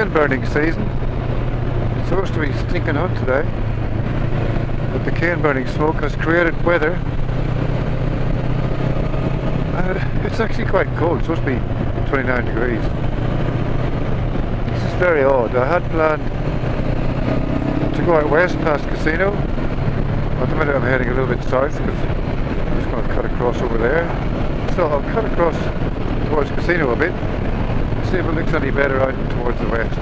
cane burning season. It's supposed to be stinking hot today, but the cane burning smoke has created weather. It's actually quite cold. It's supposed to be 29 degrees. This is very odd. I had planned to go out west past Casino. At the minute I'm heading a little bit south because I'm just going to cut across over there. So I'll cut across towards Casino a bit, see if it looks any better out towards the west.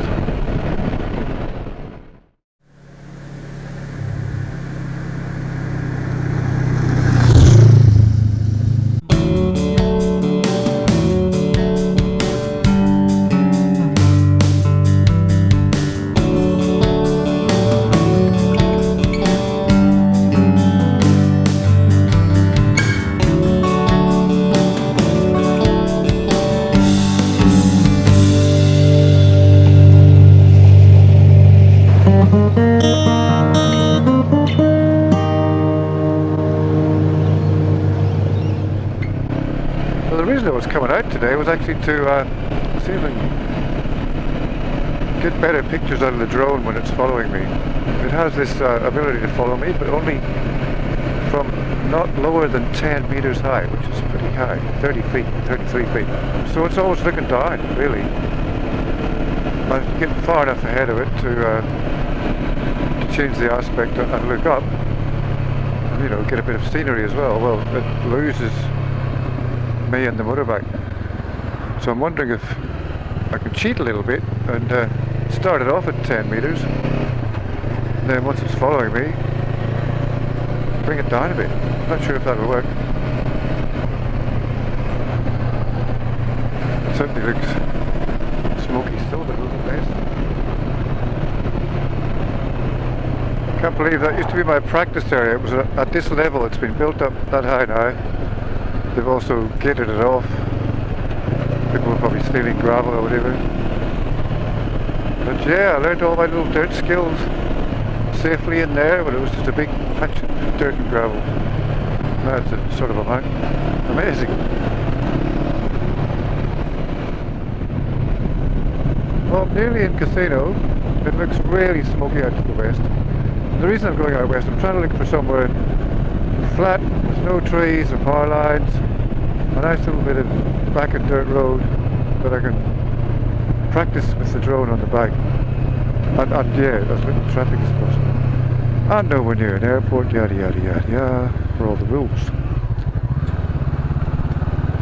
Coming out today was actually to see if I can get better pictures out of the drone when it's following me. It has this ability to follow me, but only from not lower than 10 meters high, which is pretty high, 30 feet, 33 feet. So it's always looking down, really. I'm getting far enough ahead of it to change the aspect and look up, and, you know, get a bit of scenery as well. Well, it loses me and the motorbike. So I'm wondering if I can cheat a little bit and start it off at 10 meters. And then once it's following me, bring it down a bit. I'm not sure if that will work. It certainly looks smoky still, but a little less. Can't believe that used to be my practice area. It was at this level. It's been built up that high now. They've also gated it off. People were probably stealing gravel or whatever. But yeah, I learned all my little dirt skills safely in there, but it was just a big patch of dirt and gravel. Now it's a sort of a mountain. Amazing. Well, I'm nearly in Casino. It looks really smoky out to the west. And the reason I'm going out west, I'm trying to look for somewhere flat, with no trees or power lines, a nice little bit of back and dirt road that I can practice with the drone on the bike, and yeah, as little traffic as possible, and nowhere near an airport, yada yada yada yada, for all the rules.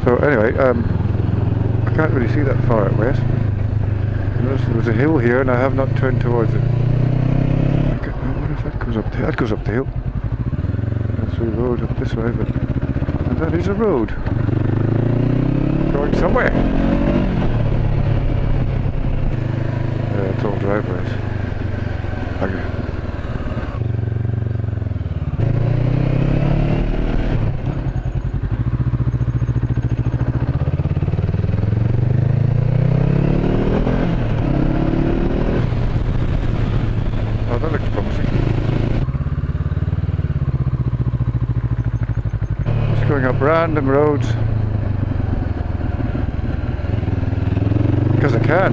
So anyway, I can't really see that far out west. Notice there was a hill here and I have not turned towards it. I wonder if that goes up there. That goes up the hill. The road up this way, but and that is a road going somewhere. Yeah, it's all driveways. Okay. Oh, that looks promising. Going up random roads because I can.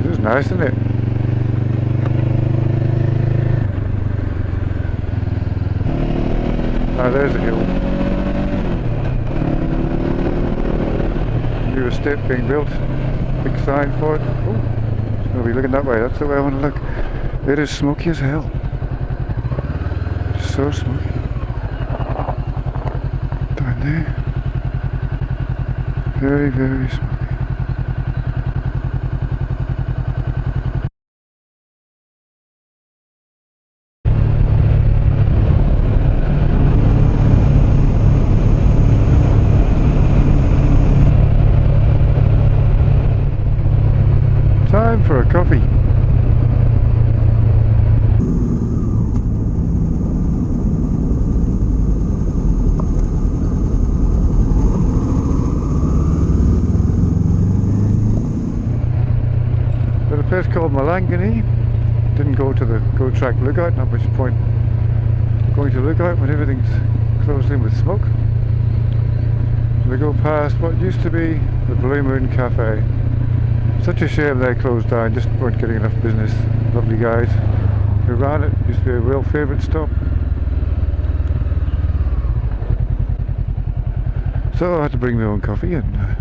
This is nice, isn't it? Ah, there's a hill. New estate being built. Big sign for it. Oh, so I'll be looking that way. That's the way I want to look. It is smoky as hell. It's so smoky. Down there. Very, very smoky. Time for a coffee. At a place called Malangani. Didn't go to the Go Track lookout, at which point going to look out when everything's closed in with smoke. We go past what used to be the Blue Moon Cafe. Such a shame they closed down, just weren't getting enough business. Lovely guys who ran it, used to be a real favourite stop. So I had to bring my own coffee and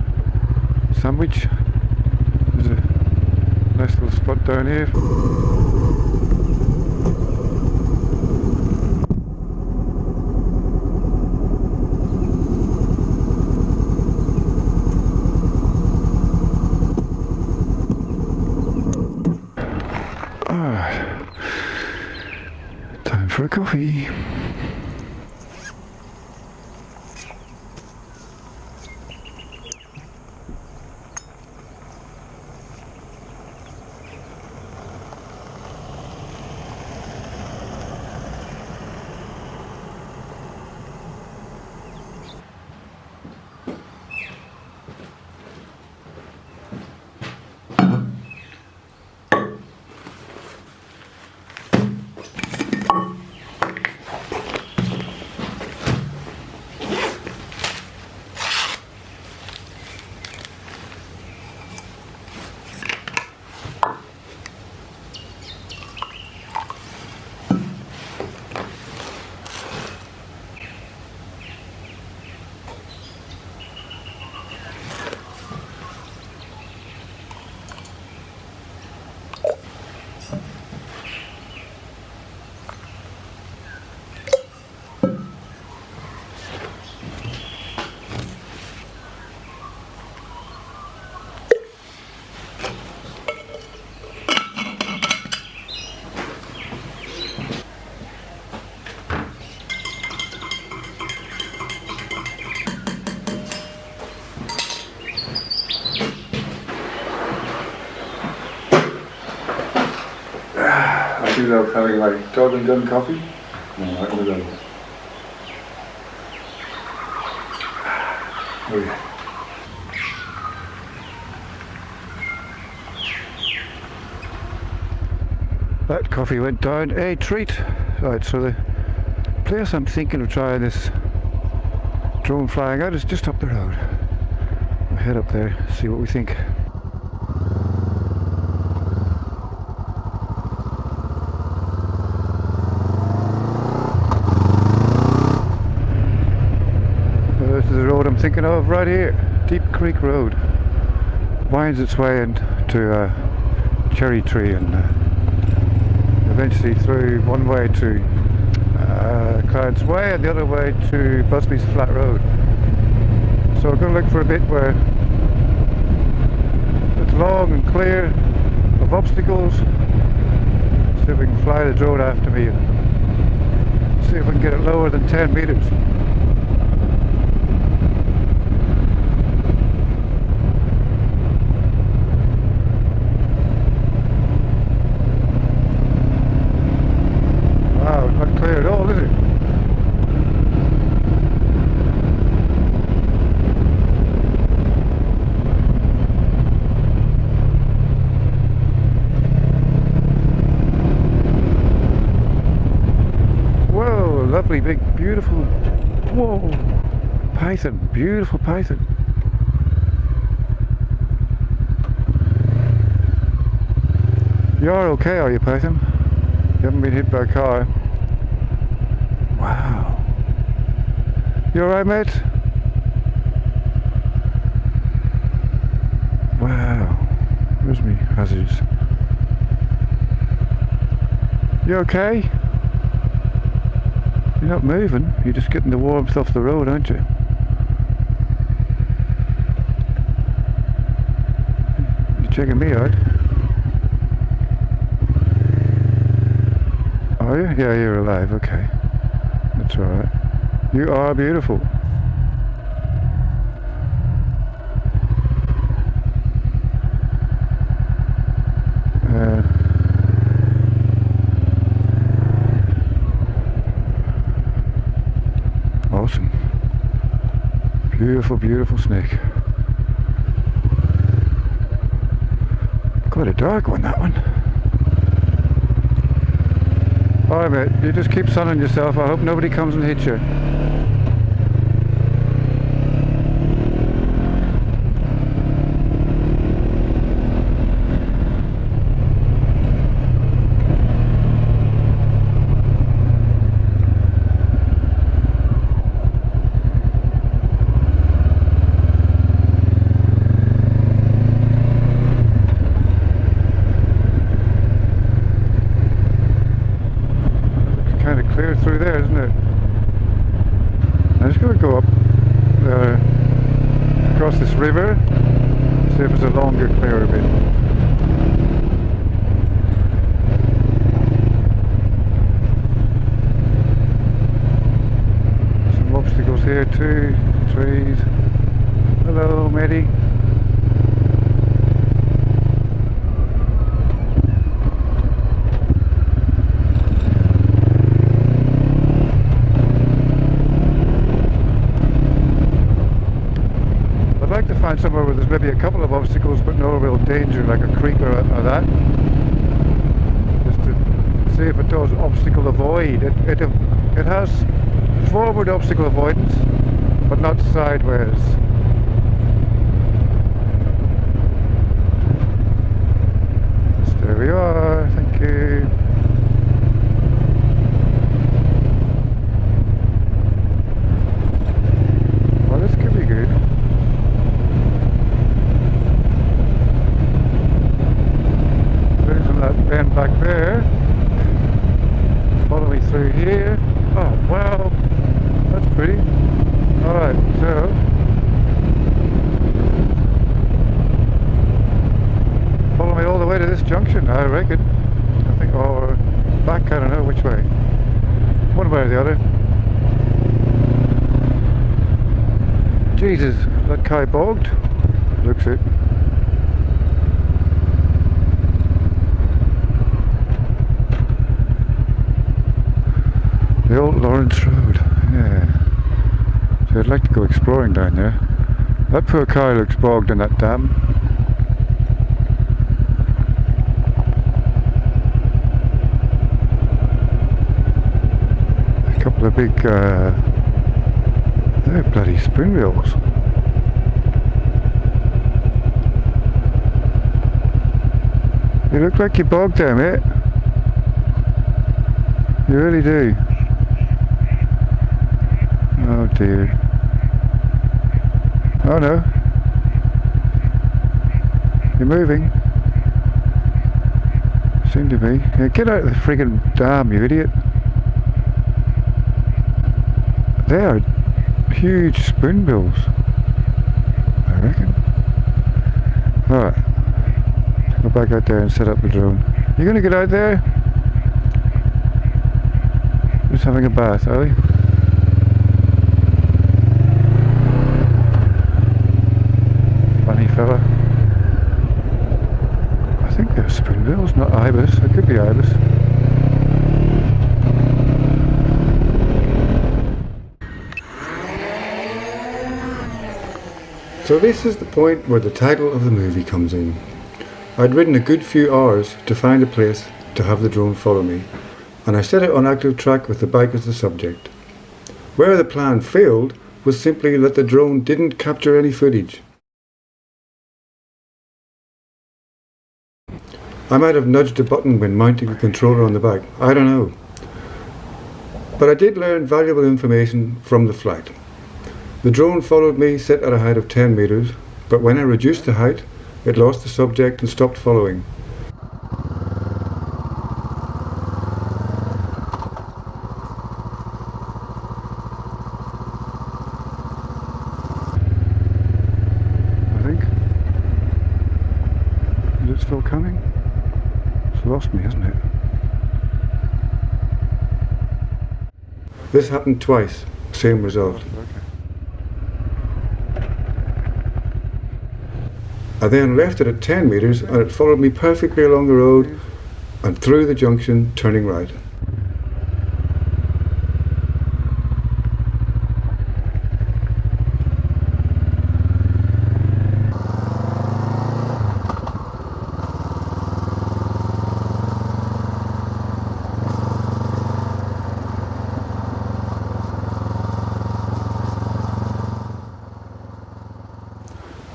sandwich. There's a nice little spot down here. Time for a coffee. I do love having my dog and done coffee. No, right in the middle. Oh yeah. That coffee went down a treat. Right, so the place I'm thinking of trying this drone flying out is just up the road. We'll head up there, see what we think. This is the road I'm thinking of right here. Deep Creek Road. Winds its way into Cherry Tree and eventually through one way to Cloud's Way and the other way to Busby's Flat Road. So we're going to look for a bit where it's long and clear of obstacles. See if we can fly the drone after me and see if we can get it lower than 10 meters. Wow, it's not clear at all, is it? Whoa, lovely, big, beautiful, whoa, python, beautiful python. You're okay, are you, python? You haven't been hit by a car. Wow. You alright, mate? Wow. Where's me hazards? You okay? You're not moving, you're just getting the warmth off the road, aren't you? You're checking me out. Are you? Yeah, you're alive, okay. That's alright. You are beautiful. Awesome. Beautiful, beautiful snake. Quite a dark one, that one. Alright mate, you just keep sunning yourself. I hope nobody comes and hits you. Clear through there, isn't it? I'm just going to go up across this river, see if there's a longer, clearer bit. Some obstacles here too, trees. Hello, matey. I'd like to find somewhere where there's maybe a couple of obstacles but no real danger, like a creek or that, just to see if it does obstacle avoid. It has forward obstacle avoidance but not sideways. Yes, there we are, thank you. Well, this could be good. That bend back there, follow me through here. Oh wow, that's pretty. Alright, so follow me all the way to this junction, I reckon. I think, or back, I don't know which way. One way or the other. Jesus, that Kai bogged? Looks it. The old Lawrence Road, yeah. So I'd like to go exploring down there. That poor car looks bogged in that dam. A couple of big, they're bloody spoon wheels. You look like you're bogged there, mate. You really do. Oh dear. Oh no. You're moving. Seem to be. Yeah, get out of the friggin' dam, you idiot. They are huge spoonbills, I reckon. Alright. Go back out there and set up the drone. You gonna get out there? Just having a bath, are we? Funny fella. I think they're spoonbills, not ibis. It could be ibis. So this is the point where the title of the movie comes in. I'd ridden a good few hours to find a place to have the drone follow me, and I set it on active track with the bike as the subject. Where the plan failed was simply that the drone didn't capture any footage. I might have nudged a button when mounting the controller on the bike, I don't know. But I did learn valuable information from the flight. The drone followed me set at a height of 10 meters, but when I reduced the height, it lost the subject and stopped following. I think. Is it still coming? It's lost me, hasn't it? This happened twice, same result. I then left it at 10 meters and it followed me perfectly along the road and through the junction, turning right.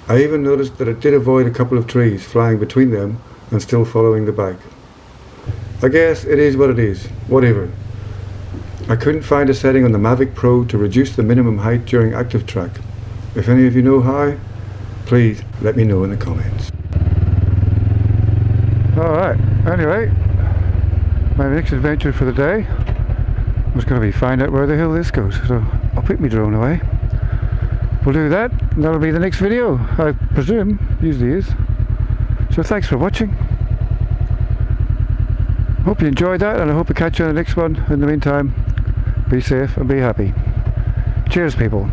I even noticed that it did avoid a couple of trees flying between them and still following the bike. I guess it is what it is, whatever. I couldn't find a setting on the Mavic Pro to reduce the minimum height during active track. If any of you know how, please let me know in the comments. Alright, anyway, my next adventure for the day was going to be find out where the hell this goes, so I'll put my drone away. We'll do that, and that'll be the next video, I presume, usually is. So thanks for watching. Hope you enjoyed that, and I hope to catch you on the next one. In the meantime, be safe and be happy. Cheers, people.